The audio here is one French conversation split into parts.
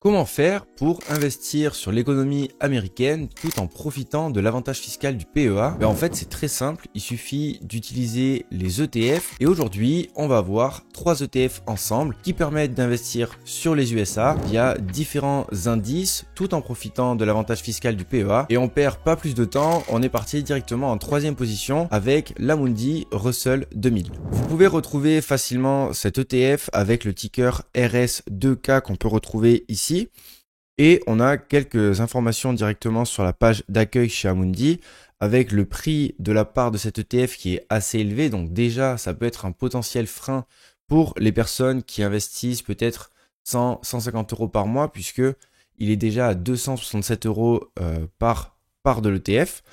Comment faire pour investir sur l'économie américaine tout en profitant de l'avantage fiscal du PEA? En fait, c'est très simple, il suffit d'utiliser les ETF et aujourd'hui, on va voir 3 ETF ensemble qui permettent d'investir sur les USA via différents indices tout en profitant de l'avantage fiscal du PEA et on perd pas plus de temps, on est parti directement en 3e position avec l'Amundi Russell 2000. Vous pouvez retrouver facilement cet ETF avec le ticker RS2K qu'on peut retrouver ici. Et on a quelques informations directement sur la page d'accueil chez Amundi avec le prix de la part de cet ETF qui est assez élevé. Donc déjà, ça peut être un potentiel frein pour les personnes qui investissent peut-être 100-150 euros par mois puisque il est déjà à 267 euros par part de l'ETF.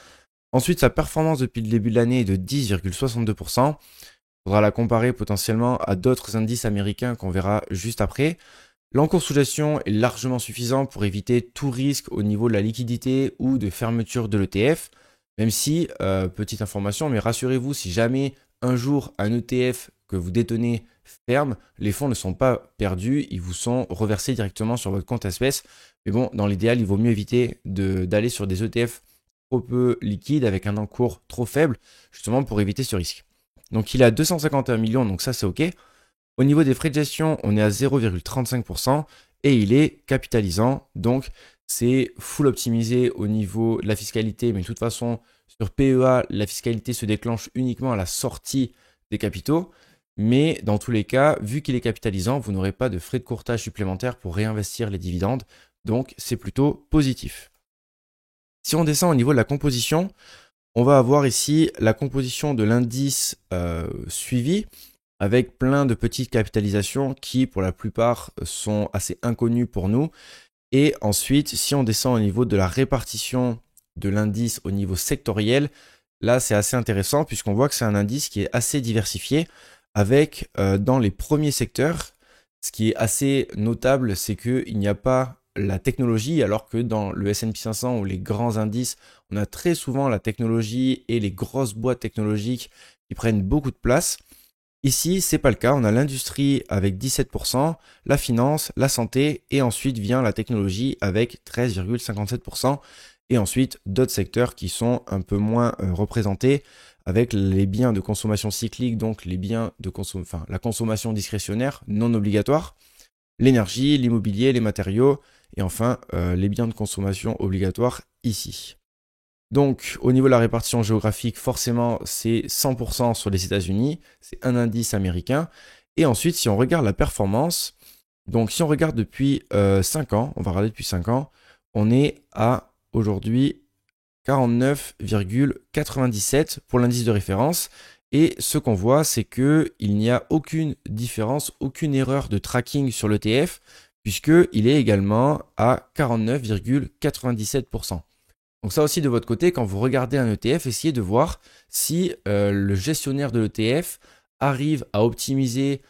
Ensuite, sa performance depuis le début de l'année est de 10,62%. Il faudra la comparer potentiellement à d'autres indices américains qu'on verra juste après. L'encours sous gestion est largement suffisant pour éviter tout risque au niveau de la liquidité ou de fermeture de l'ETF, même si, petite information, mais rassurez-vous, si jamais un jour un ETF que vous détenez ferme, les fonds ne sont pas perdus, ils vous sont reversés directement sur votre compte espèce. Mais bon, dans l'idéal, il vaut mieux éviter d'aller sur des ETF trop peu liquides avec un encours trop faible, justement pour éviter ce risque. Donc il est à 251 millions, donc ça c'est OK. Au niveau des frais de gestion, on est à 0,35% et il est capitalisant. Donc, c'est full optimisé au niveau de la fiscalité. Mais de toute façon, sur PEA, la fiscalité se déclenche uniquement à la sortie des capitaux. Mais dans tous les cas, vu qu'il est capitalisant, vous n'aurez pas de frais de courtage supplémentaires pour réinvestir les dividendes. Donc, c'est plutôt positif. Si on descend au niveau de la composition, on va avoir ici la composition de l'indice suivi, avec plein de petites capitalisations qui, pour la plupart, sont assez inconnues pour nous. Et ensuite, si on descend au niveau de la répartition de l'indice au niveau sectoriel, là, c'est assez intéressant puisqu'on voit que c'est un indice qui est assez diversifié avec, dans les premiers secteurs, ce qui est assez notable, c'est qu'il n'y a pas la technologie, alors que dans le S&P 500 ou les grands indices, on a très souvent la technologie et les grosses boîtes technologiques qui prennent beaucoup de place. Ici, c'est pas le cas. On a l'industrie avec 17%, la finance, la santé et ensuite vient la technologie avec 13,57% et ensuite d'autres secteurs qui sont un peu moins représentés avec les biens de consommation cyclique, donc les biens de la consommation discrétionnaire non obligatoire, l'énergie, l'immobilier, les matériaux et enfin les biens de consommation obligatoire ici. Donc, au niveau de la répartition géographique, forcément, c'est 100% sur les États-Unis, c'est un indice américain. Et ensuite, si on regarde la performance, donc si on regarde depuis 5 ans, on va regarder depuis 5 ans, on est à aujourd'hui 49,97 pour l'indice de référence. Et ce qu'on voit, c'est qu'il n'y a aucune différence, aucune erreur de tracking sur l'ETF, puisqu'il est également à 49,97%. Donc ça aussi de votre côté, quand vous regardez un ETF, essayez de voir si le gestionnaire de l'ETF arrive à optimiser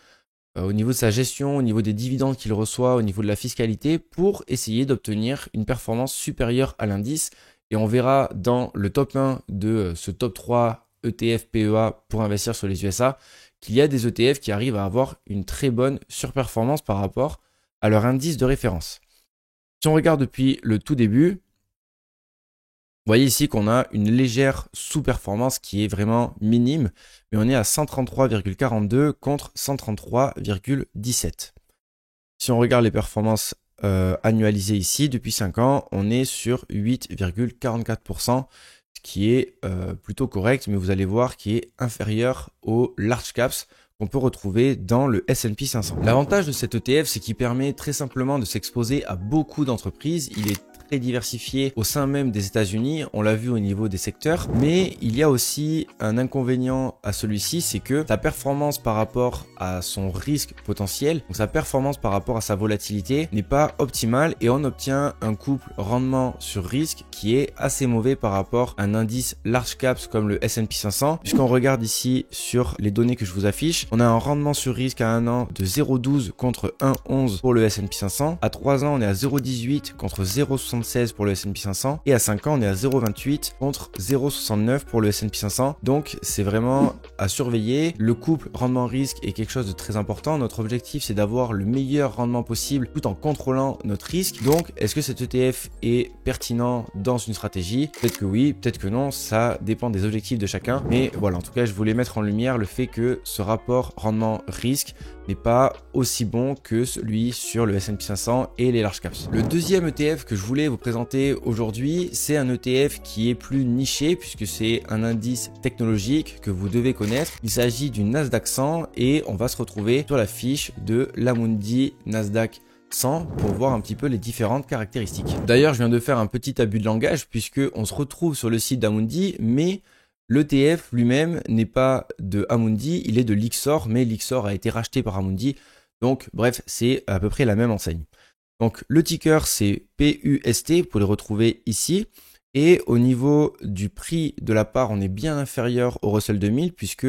au niveau de sa gestion, au niveau des dividendes qu'il reçoit, au niveau de la fiscalité, pour essayer d'obtenir une performance supérieure à l'indice. Et on verra dans le top 1 de ce top 3 ETF PEA pour investir sur les USA qu'il y a des ETF qui arrivent à avoir une très bonne surperformance par rapport à leur indice de référence. Si on regarde depuis le tout début, vous voyez ici qu'on a une légère sous-performance qui est vraiment minime, mais on est à 133,42 contre 133,17. Si on regarde les performances annualisées ici, depuis 5 ans, on est sur 8,44%, ce qui est plutôt correct, mais vous allez voir qui est inférieur aux large caps qu'on peut retrouver dans le S&P 500. L'avantage de cet ETF, c'est qu'il permet très simplement de s'exposer à beaucoup d'entreprises. Il est très diversifié au sein même des États-Unis, on l'a vu au niveau des secteurs, mais il y a aussi un inconvénient à celui-ci, c'est que sa performance par rapport à son risque potentiel, donc sa performance par rapport à sa volatilité n'est pas optimale et on obtient un couple rendement sur risque qui est assez mauvais par rapport à un indice large caps comme le S&P 500, puisqu'on regarde ici sur les données que je vous affiche, on a un rendement sur risque à 1 an de 0,12 contre 1,11 pour le S&P 500, à 3 ans on est à 0,18 contre 0,70 0,76 pour le S&P 500 et à 5 ans on est à 0,28 contre 0,69 pour le S&P 500. Donc c'est vraiment à surveiller. Le couple rendement-risque est quelque chose de très important. Notre objectif c'est d'avoir le meilleur rendement possible tout en contrôlant notre risque. Donc est-ce que cet ETF est pertinent dans une stratégie? Peut-être que oui, peut-être que non, ça dépend des objectifs de chacun. Mais voilà, en tout cas je voulais mettre en lumière le fait que ce rapport rendement-risque n'est pas aussi bon que celui sur le S&P 500 et les large caps. Le deuxième ETF que je voulais vous présenter aujourd'hui, c'est un ETF qui est plus niché puisque c'est un indice technologique que vous devez connaître. Il s'agit du Nasdaq 100 et on va se retrouver sur la fiche de l'Amundi Nasdaq 100 pour voir un petit peu les différentes caractéristiques. D'ailleurs, je viens de faire un petit abus de langage puisque on se retrouve sur le site d'Amundi, mais l'ETF lui-même n'est pas de Amundi, il est de Lyxor, mais Lyxor a été racheté par Amundi. Donc bref, c'est à peu près la même enseigne. Donc le ticker c'est PUST, vous pouvez le retrouver ici. Et au niveau du prix de la part, on est bien inférieur au Russell 2000 puisque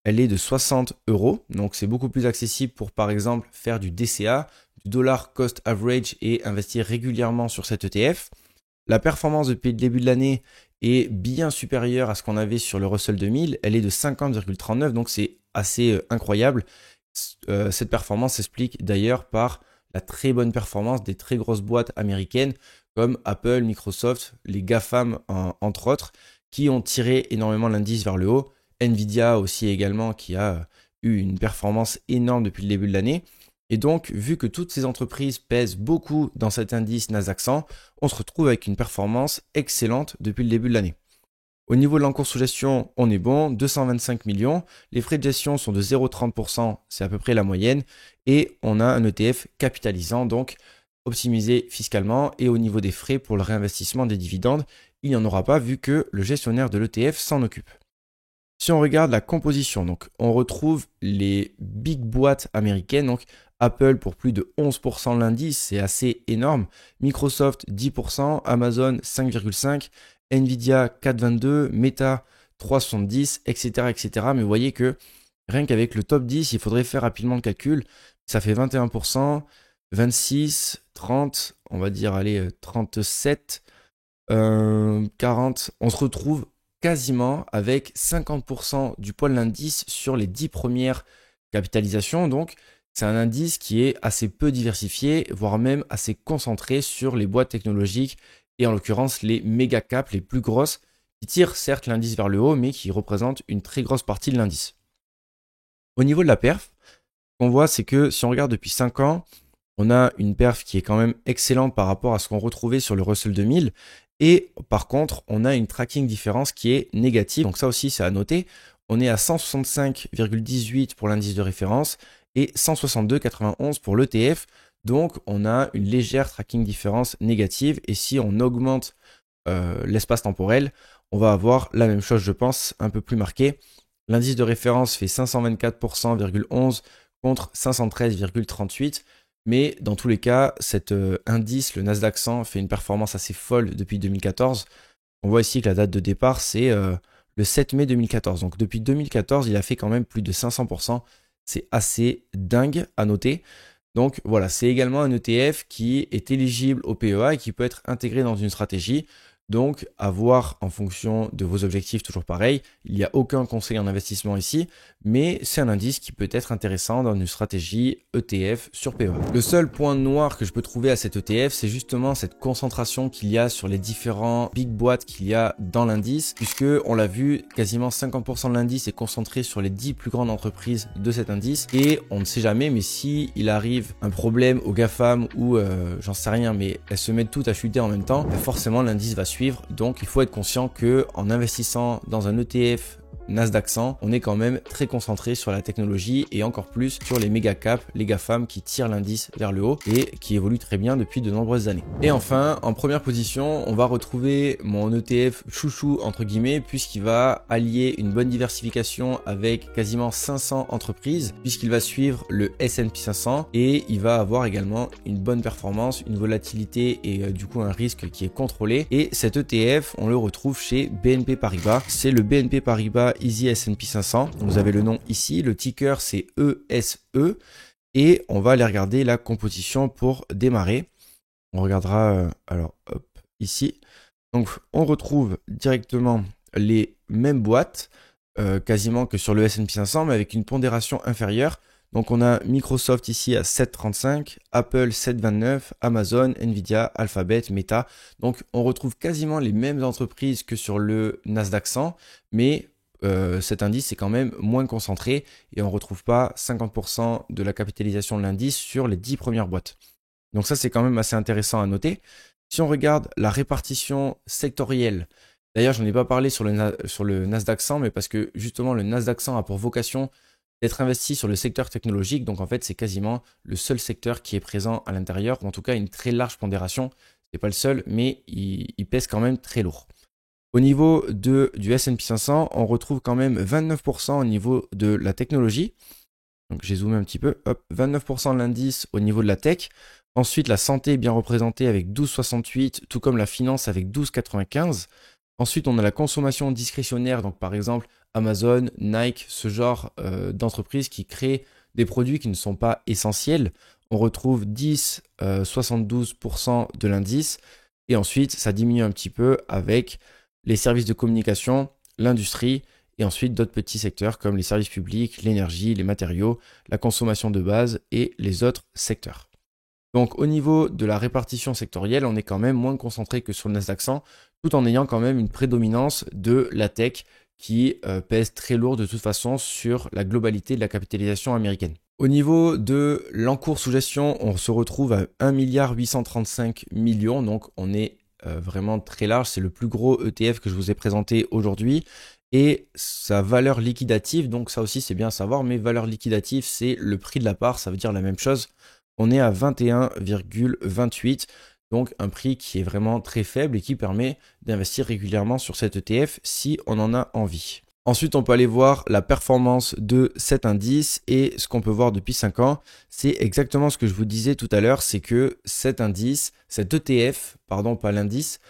elle est de 60 €. Donc c'est beaucoup plus accessible pour par exemple faire du DCA, du dollar cost average et investir régulièrement sur cet ETF. La performance depuis le début de l'année est bien supérieure à ce qu'on avait sur le Russell 2000. Elle est de 50,39, donc c'est assez incroyable. Cette performance s'explique d'ailleurs par la très bonne performance des très grosses boîtes américaines comme Apple, Microsoft, les GAFAM entre autres, qui ont tiré énormément l'indice vers le haut. Nvidia aussi également qui a eu une performance énorme depuis le début de l'année. Et donc, vu que toutes ces entreprises pèsent beaucoup dans cet indice Nasdaq 100, on se retrouve avec une performance excellente depuis le début de l'année. Au niveau de l'encours sous gestion, on est bon, 225 millions. Les frais de gestion sont de 0,30%, c'est à peu près la moyenne. Et on a un ETF capitalisant, donc optimisé fiscalement. Et au niveau des frais pour le réinvestissement des dividendes, il n'y en aura pas vu que le gestionnaire de l'ETF s'en occupe. Si on regarde la composition, donc on retrouve les big boîtes américaines, donc Apple pour plus de 11% de l'indice, c'est assez énorme. Microsoft 10%, Amazon 5,5%, Nvidia 4,22%, Meta 3,70%, etc., etc. Mais vous voyez que rien qu'avec le top 10, il faudrait faire rapidement le calcul. Ça fait 21%, 26%, 30%, on va dire, allez, 37%, 40%. On se retrouve quasiment avec 50% du poids de l'indice sur les 10 premières capitalisations. Donc, c'est un indice qui est assez peu diversifié, voire même assez concentré sur les boîtes technologiques et en l'occurrence les méga caps les plus grosses qui tirent certes l'indice vers le haut, mais qui représentent une très grosse partie de l'indice. Au niveau de la perf, ce qu'on voit, c'est que si on regarde depuis 5 ans, on a une perf qui est quand même excellente par rapport à ce qu'on retrouvait sur le Russell 2000. Et par contre, on a une tracking différence qui est négative. Donc ça aussi, c'est à noter. On est à 165,18 pour l'indice de référence et 162,91 pour l'ETF. Donc on a une légère tracking différence négative. Et si on augmente l'espace temporel, on va avoir la même chose, je pense, un peu plus marqué. L'indice de référence fait 524,11 contre 513,38. Mais dans tous les cas, cet indice, le Nasdaq 100, fait une performance assez folle depuis 2014. On voit ici que la date de départ, c'est le 7 mai 2014. Donc depuis 2014, il a fait quand même plus de 500%. C'est assez dingue à noter. Donc voilà, c'est également un ETF qui est éligible au PEA et qui peut être intégré dans une stratégie. Donc à voir en fonction de vos objectifs, toujours pareil. Il n'y a aucun conseil en investissement ici, mais c'est un indice qui peut être intéressant dans une stratégie ETF sur PEA. Le seul point noir que je peux trouver à cet ETF, c'est justement cette concentration qu'il y a sur les différents big boîtes qu'il y a dans l'indice, puisque on l'a vu, quasiment 50% de l'indice est concentré sur les 10 plus grandes entreprises de cet indice, et on ne sait jamais, mais si il arrive un problème aux GAFAM ou j'en sais rien, mais elles se mettent toutes à chuter en même temps, forcément l'indice va suivre. Donc il faut être conscient que en investissant dans un ETF Nasdaq 100, on est quand même très concentré sur la technologie et encore plus sur les méga caps, les GAFAM qui tirent l'indice vers le haut et qui évoluent très bien depuis de nombreuses années. Et enfin, en première position, on va retrouver mon ETF chouchou entre guillemets puisqu'il va allier une bonne diversification avec quasiment 500 entreprises puisqu'il va suivre le S&P 500 et il va avoir également une bonne performance, une volatilité et du coup un risque qui est contrôlé. Et cet ETF, on le retrouve chez BNP Paribas. C'est le BNP Paribas Easy S&P 500. Vous avez le nom ici, le ticker c'est ESE et on va aller regarder la composition pour démarrer. On regardera, alors hop, ici. Donc on retrouve directement les mêmes boîtes, quasiment que sur le S&P 500, mais avec une pondération inférieure. Donc on a Microsoft ici à 7,35, Apple 7,29, Amazon, Nvidia, Alphabet, Meta. Donc on retrouve quasiment les mêmes entreprises que sur le Nasdaq 100, mais cet indice est quand même moins concentré et on ne retrouve pas 50% de la capitalisation de l'indice sur les 10 premières boîtes. Donc ça c'est quand même assez intéressant à noter. Si on regarde la répartition sectorielle, d'ailleurs je n'en ai pas parlé sur le Nasdaq 100, mais parce que justement le Nasdaq 100 a pour vocation d'être investi sur le secteur technologique, donc en fait c'est quasiment le seul secteur qui est présent à l'intérieur, ou en tout cas une très large pondération. C'est pas le seul, mais il pèse quand même très lourd. Au niveau du S&P 500, on retrouve quand même 29% au niveau de la technologie. Donc j'ai zoomé un petit peu, hop, 29% de l'indice au niveau de la tech. Ensuite, la santé est bien représentée avec 12,68, tout comme la finance avec 12,95. Ensuite, on a la consommation discrétionnaire, donc par exemple Amazon, Nike, ce genre d'entreprises qui créent des produits qui ne sont pas essentiels. On retrouve 10,72% de l'indice. Et ensuite, ça diminue un petit peu avec les services de communication, l'industrie et ensuite d'autres petits secteurs comme les services publics, l'énergie, les matériaux, la consommation de base et les autres secteurs. Donc au niveau de la répartition sectorielle, on est quand même moins concentré que sur le Nasdaq 100, tout en ayant quand même une prédominance de la tech qui pèse très lourd de toute façon sur la globalité de la capitalisation américaine. Au niveau de l'encours sous gestion, on se retrouve à 1,835 milliard, donc on est vraiment très large, c'est le plus gros ETF que je vous ai présenté aujourd'hui. Et sa valeur liquidative, donc ça aussi c'est bien à savoir, mais valeur liquidative c'est le prix de la part, ça veut dire la même chose. On est à 21,28, donc un prix qui est vraiment très faible et qui permet d'investir régulièrement sur cet ETF si on en a envie. Ensuite, on peut aller voir la performance de cet indice et ce qu'on peut voir depuis 5 ans, c'est exactement ce que je vous disais tout à l'heure, c'est que cet indice, cet ETF, pardon, pas l'indice,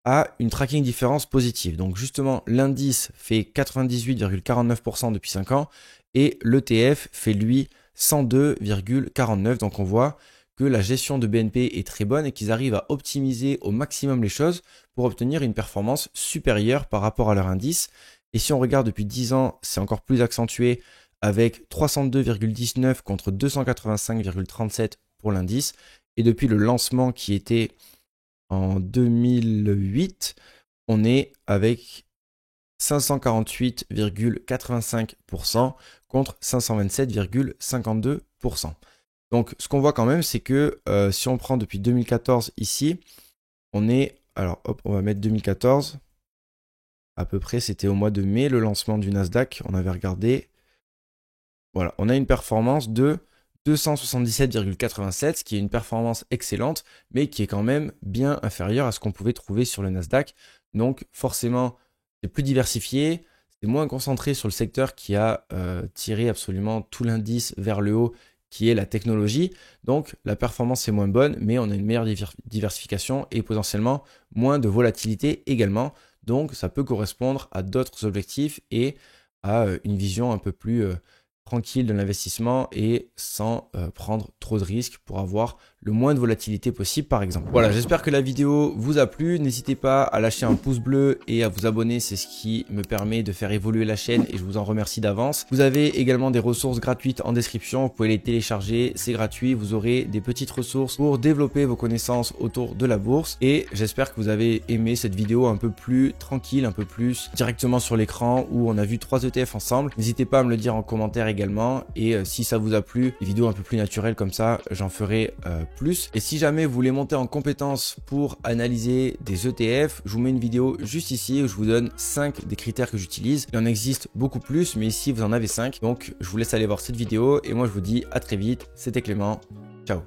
a une tracking différence positive. Donc justement, l'indice fait 98,49% depuis 5 ans et l'ETF fait lui 102,49%. Donc on voit que la gestion de BNP est très bonne et qu'ils arrivent à optimiser au maximum les choses pour obtenir une performance supérieure par rapport à leur indice. Et si on regarde depuis 10 ans, c'est encore plus accentué avec 302,19 contre 285,37 pour l'indice. Et depuis le lancement qui était en 2008, on est avec 548,85% contre 527,52%. Donc ce qu'on voit quand même, c'est que si on prend depuis 2014 ici, on est, alors hop, on va mettre 2014, à peu près c'était au mois de mai le lancement du Nasdaq, on avait regardé, voilà, on a une performance de 277,87, ce qui est une performance excellente, mais qui est quand même bien inférieure à ce qu'on pouvait trouver sur le Nasdaq. Donc forcément, c'est plus diversifié, c'est moins concentré sur le secteur qui a tiré absolument tout l'indice vers le haut, qui est la technologie. Donc la performance est moins bonne, mais on a une meilleure diversification et potentiellement moins de volatilité également. Donc ça peut correspondre à d'autres objectifs et à une vision un peu plus tranquille de l'investissement et sans prendre trop de risques pour avoir le moins de volatilité possible par exemple. Voilà, j'espère que la vidéo vous a plu. N'hésitez pas à lâcher un pouce bleu et à vous abonner, c'est ce qui me permet de faire évoluer la chaîne et je vous en remercie d'avance. Vous avez également des ressources gratuites en description, vous pouvez les télécharger, c'est gratuit, vous aurez des petites ressources pour développer vos connaissances autour de la bourse et j'espère que vous avez aimé cette vidéo un peu plus tranquille, un peu plus directement sur l'écran où on a vu 3 ETF ensemble. N'hésitez pas à me le dire en commentaire également et si ça vous a plu, des vidéos un peu plus naturelles comme ça, j'en ferai plus. Et si jamais vous voulez monter en compétence pour analyser des ETF, je vous mets une vidéo juste ici où je vous donne 5 des critères que j'utilise. Il en existe beaucoup plus, mais ici vous en avez 5. Donc je vous laisse aller voir cette vidéo et moi je vous dis à très vite. C'était Clément. Ciao.